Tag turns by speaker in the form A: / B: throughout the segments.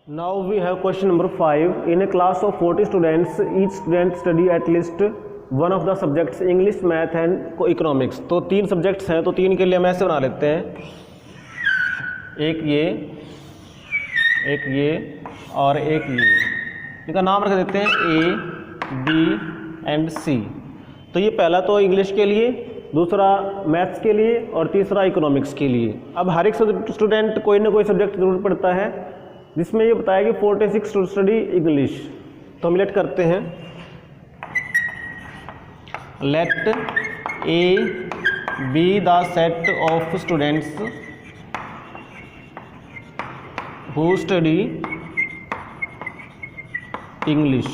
A: Now we have question number 5. In a class of 40 students, each student study at least one of the subjects English, Math and Economics. तो 3 subjects हैं, तो 3 के लिए हम ऐसे बना लेते हैं, एक ये और एक ये। इनका नाम रख देते हैं A, B एंड C। तो ये पहला तो इंग्लिश के लिए, दूसरा मैथ्स के लिए और तीसरा इकोनॉमिक्स के लिए। अब हर एक स्टूडेंट कोई ना कोई सब्जेक्ट जरूर पढ़ता है, जिसमें ये बताया कि 46 टू स्टडी इंग्लिश। तो हम लेट करते हैं, let A be the set of students who study English.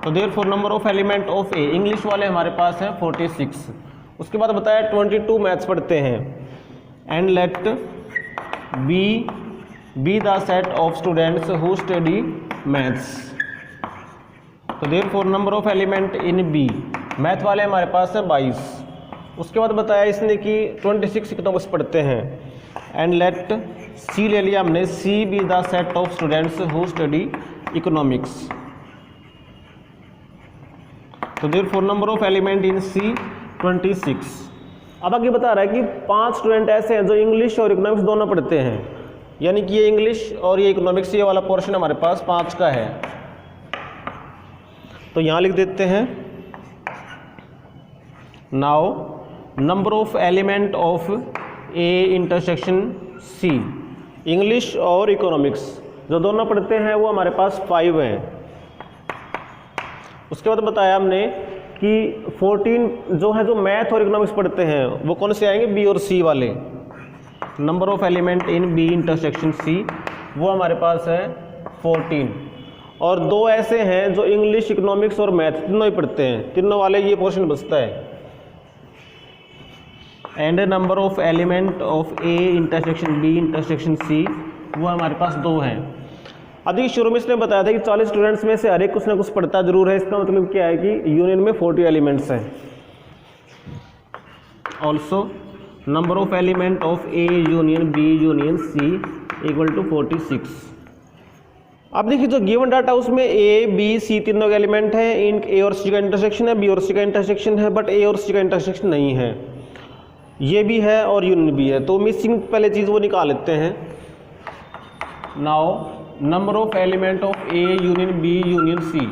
A: तो therefore number of element of A, English वाले हमारे पास हैं 46। उसके बाद बताया 22 मैथ्स पढ़ते हैं। And let B the set of students who study maths. तो therefore number of element in B, math वाले हमारे पास है 22। उसके बाद बताया इसने कि 26 इकोनॉमिक्स पढ़ते हैं। एंड लेट सी ले लिया हमने, C be the set of students who study economics. तो therefore number of element in C 26। अब आगे बता रहा है कि 5 स्टूडेंट ऐसे हैं जो इंग्लिश और इकोनॉमिक्स दोनों पढ़ते हैं, यानी कि ये इंग्लिश और ये इकोनॉमिक्स, ये वाला पोर्शन हमारे पास 5 का है। तो यहाँ लिख देते हैं, now number of element of A intersection C, English और इकोनॉमिक्स जो दोनों पढ़ते हैं वो हमारे पास 5 हैं। उसके बाद बताया हमने कि 14 जो है, जो मैथ और इकोनॉमिक्स पढ़ते हैं वो कौन से आएंगे, बी और सी वाले। Number of element in B intersection C वो हमारे पास है 14। और 2 ऐसे हैं जो इंग्लिश, इकोनॉमिक्स और मैथ तीनों ही पढ़ते हैं, तीनों वाले ये पोर्शन बचता है। And number of element of A intersection B intersection C वो हमारे पास 2 हैं। अभी शुरू में इसने बताया था कि 40 स्टूडेंट्स में से हर एक कुछ ना कुछ पढ़ता जरूर है। इसका मतलब क्या है कि यूनियन में 40 एलिमेंट्स हैं। Also number of element of A union B union C equal to 46। अब देखिए जो गिवन डाटा उसमें ए बी सी तीनों के एलिमेंट हैं, इन ए और सी का इंटरसेक्शन है, बी और सी का इंटरसेक्शन है, बट ए और सी का इंटरसेक्शन नहीं है। ये भी है और यूनियन भी है, तो मिसिंग पहले चीज़ वो निकाल लेते हैं। Now number of element of A union B union C,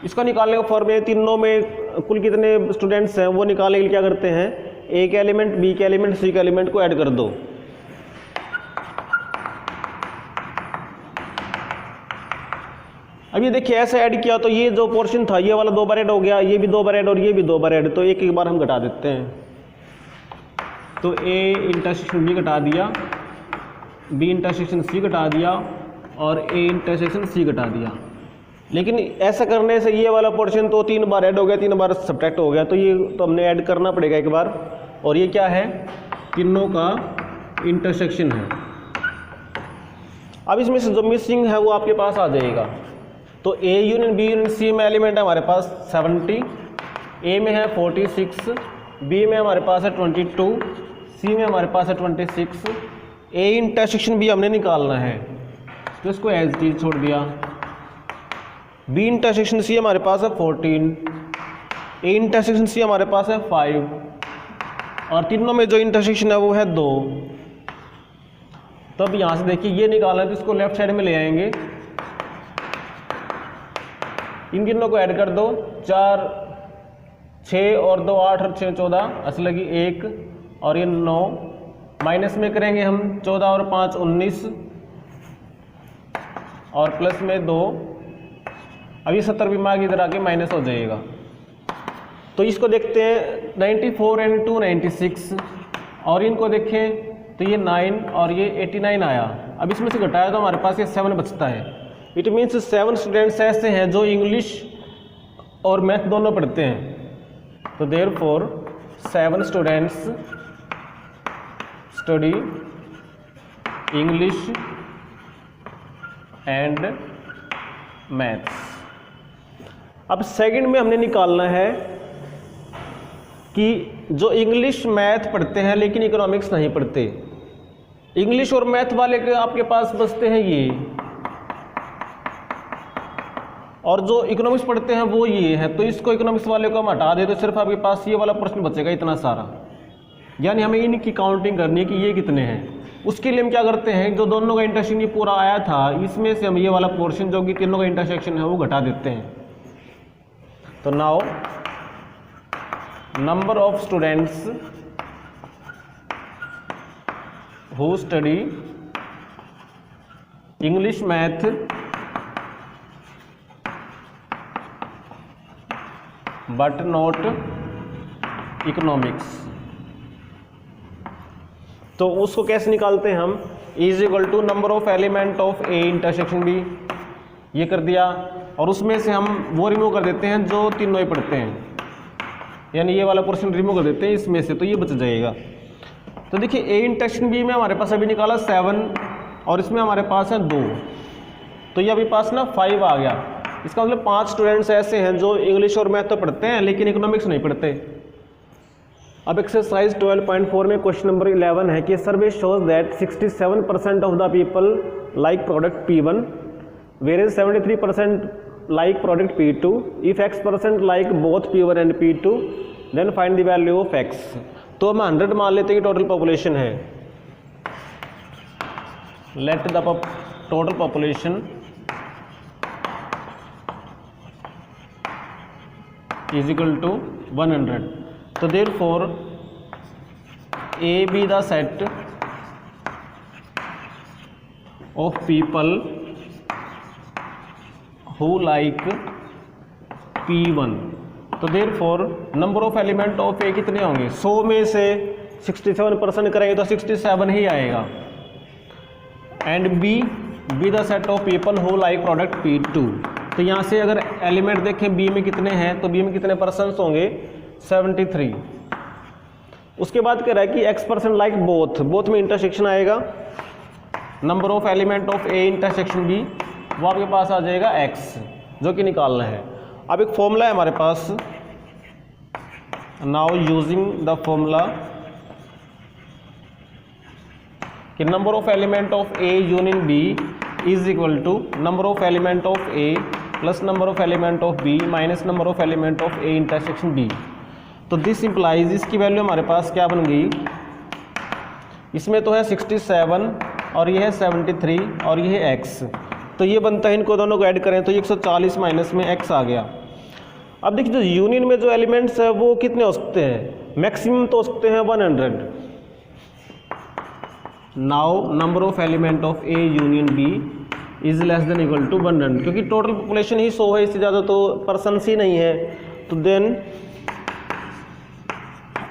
A: इसका निकालने का फॉर्मूला, तीनों में कुल कितने स्टूडेंट्स हैं वो निकालने के लिए क्या करते हैं, ए के एलिमेंट, बी के एलिमेंट, सी के एलिमेंट को ऐड कर दो। अब ये देखिए ऐसे ऐड किया तो ये जो पोर्शन था ये वाला 2 बार ऐड हो गया, ये भी 2 बार ऐड और ये भी 2 बार ऐड, तो एक बार हम घटा देते हैं। तो ए इंटरसेक्शन बी घटा दिया, बी इंटरसेक्शन सी घटा दिया और ए इंटरसेक्शन सी घटा दिया। लेकिन ऐसा करने से ये वाला पोर्शन तो 3 बार ऐड हो गया, 3 बार सब्ट्रैक्ट हो गया, तो ये तो हमने ऐड करना पड़ेगा एक बार। और ये क्या है, तीनों का इंटरसेक्शन है। अब इसमें से जो मिसिंग है वो आपके पास आ जाएगा। तो A union B union C में एलिमेंट है हमारे पास 70, ए में है 46, बी में हमारे पास है 22, सी में हमारे पास है 26। ए इंटरसेक्शन भी हमने निकालना है, तो इसको एज इट इज छोड़ दिया। बी इंटरसेक्शन सी हमारे पास है 14, ए इंटरसेक्शन सी हमारे पास है 5, और तीनों में जो इंटरसेक्शन है वो है 2। तो अब यहाँ से देखिए ये निकालना है, तो इसको लेफ्ट साइड में ले आएंगे, इन तीनों को ऐड कर दो, 4 6 और 2 8 और 6 14, असल लगी 1 और ये 9, माइनस में करेंगे हम 14 और 5 19 और प्लस में 2। अभी 70 भी मार्ग इधर आके माइनस हो जाएगा। तो इसको देखते हैं, 94 एंड 2 96, और इनको देखें तो ये 9 और ये 89 आया। अब इसमें से घटाया तो हमारे पास ये 7 बचता है। इट मीन्स 7 स्टूडेंट्स ऐसे हैं जो इंग्लिश और मैथ दोनों पढ़ते हैं। तो therefore 7 students study English and maths. अब सेकंड में हमने निकालना है कि जो इंग्लिश मैथ पढ़ते हैं लेकिन इकोनॉमिक्स नहीं पढ़ते, इंग्लिश और मैथ वाले के आपके पास बचते हैं ये, और जो इकोनॉमिक्स पढ़ते हैं वो ये है। तो इसको इकोनॉमिक्स वाले को हम हटा दे तो सिर्फ आपके पास ये वाला प्रश्न बचेगा इतना सारा, यानी हमें इनकी काउंटिंग करनी है कि ये कितने हैं। उसके लिए हम क्या करते हैं, जो दोनों का इंटरसेक्शन ये पूरा आया था इसमें से हम ये वाला पोर्शन जो कि तीनों का इंटरसेक्शन है वो घटा देते हैं। तो now number of students who study English math but not economics, तो उसको कैसे निकालते हैं हम, is equal to number of element of A intersection B, ये कर दिया, और उसमें से हम वो रिमूव कर देते हैं जो तीनों ही पढ़ते हैं, यानी ये वाला पोर्शन रिमूव कर देते हैं इसमें से, तो ये बच जाएगा। तो देखिए ए इंटरसेक्शन बी में हमारे पास अभी निकाला 7 और इसमें हमारे पास है 2, तो ये अभी पास ना 5 आ गया। इसका मतलब 5 स्टूडेंट्स ऐसे हैं जो इंग्लिश और मैथ तो पढ़ते हैं लेकिन इकोनॉमिक्स नहीं पढ़ते। अब एक्सरसाइज 12.4 में क्वेश्चन नंबर 11 है कि survey shows that 67% of the people like product P1 whereas 73% like product P2। If X% like both P1 and P2 then find the value of X। तो हम 100 मान लेते हैं कि टोटल पॉपुलेशन है। Let the total population is equal to 100। तो therefore A be the set of people who like P1। तो therefore number of element of A कितने होंगे, 100 में से 67% करेंगे तो 67 ही आएगा। And B be the set of people who like product P2। तो यहाँ से अगर एलिमेंट देखें बी में कितने हैं तो बी में कितने परसेंट्स होंगे, 73। उसके बाद कह रहा है कि X% लाइक बोथ में इंटरसेक्शन आएगा। Number of element of A intersection B वो आपके पास आ जाएगा X, जो कि निकालना है। अब एक फॉर्मूला है हमारे पास, नाउ यूजिंग द फॉर्मूला कि number of element of A union B is equal to number of element of A plus number of element of B minus number of element of A intersection B. तो this implies, इसकी value हमारे पास क्या बन गई, इसमें तो है 67 और ये है 73 और ये है X, तो ये बनता है, इनको दोनों को ऐड करें तो 140 माइनस में X आ गया। अब देखिए जो यूनियन में जो एलिमेंट्स है वो कितने हो सकते हैं, मैक्सिमम तो हो सकते हैं 100। Now number of element of A union B is less than equal to 100, क्योंकि टोटल पॉपुलेशन ही 100 है, इससे ज़्यादा तो पर्सन्स ही नहीं है। तो देन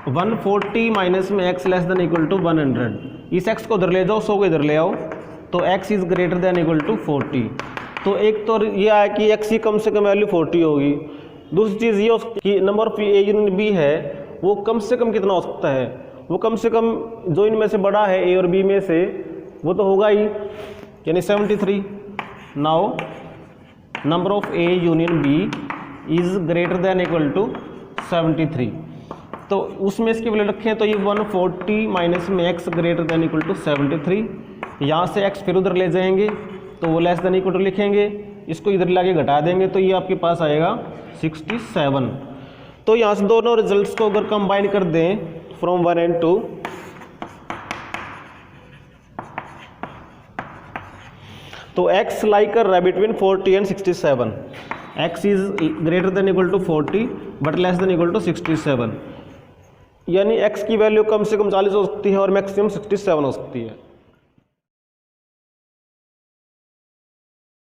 A: 140 माइनस में X less than equal to 100, इस X को इधर ले जाओ, 100 को इधर ले आओ, तो X is greater than equal to 40। तो एक तो ये आया कि X की कम से कम वैल्यू 40 होगी। दूसरी चीज़ ये कि number of A union B है वो कम से कम कितना हो सकता है, वो कम से कम जो इनमें से बड़ा है ए और बी में से वो तो होगा ही, यानी 73। Now number of A union B is greater than equal to 73, तो उसमें इसकी वैल्यू रखें तो ये 140 माइनस में X greater than equal to 73। यहाँ से X फिर उधर ले जाएंगे तो वो लेस देन इक्वल टू लिखेंगे, इसको इधर लाके घटा देंगे तो ये आपके पास आएगा 67। तो यहाँ से दोनों रिजल्ट्स को अगर कंबाइन कर दें फ्रॉम 1 and 2, तो X लाइक कर रहा है between 40 and 67। X is greater than equal to 40 but less than equal to 67, यानी X की वैल्यू कम से कम 40 हो सकती है और मैक्सिमम 67 हो सकती है।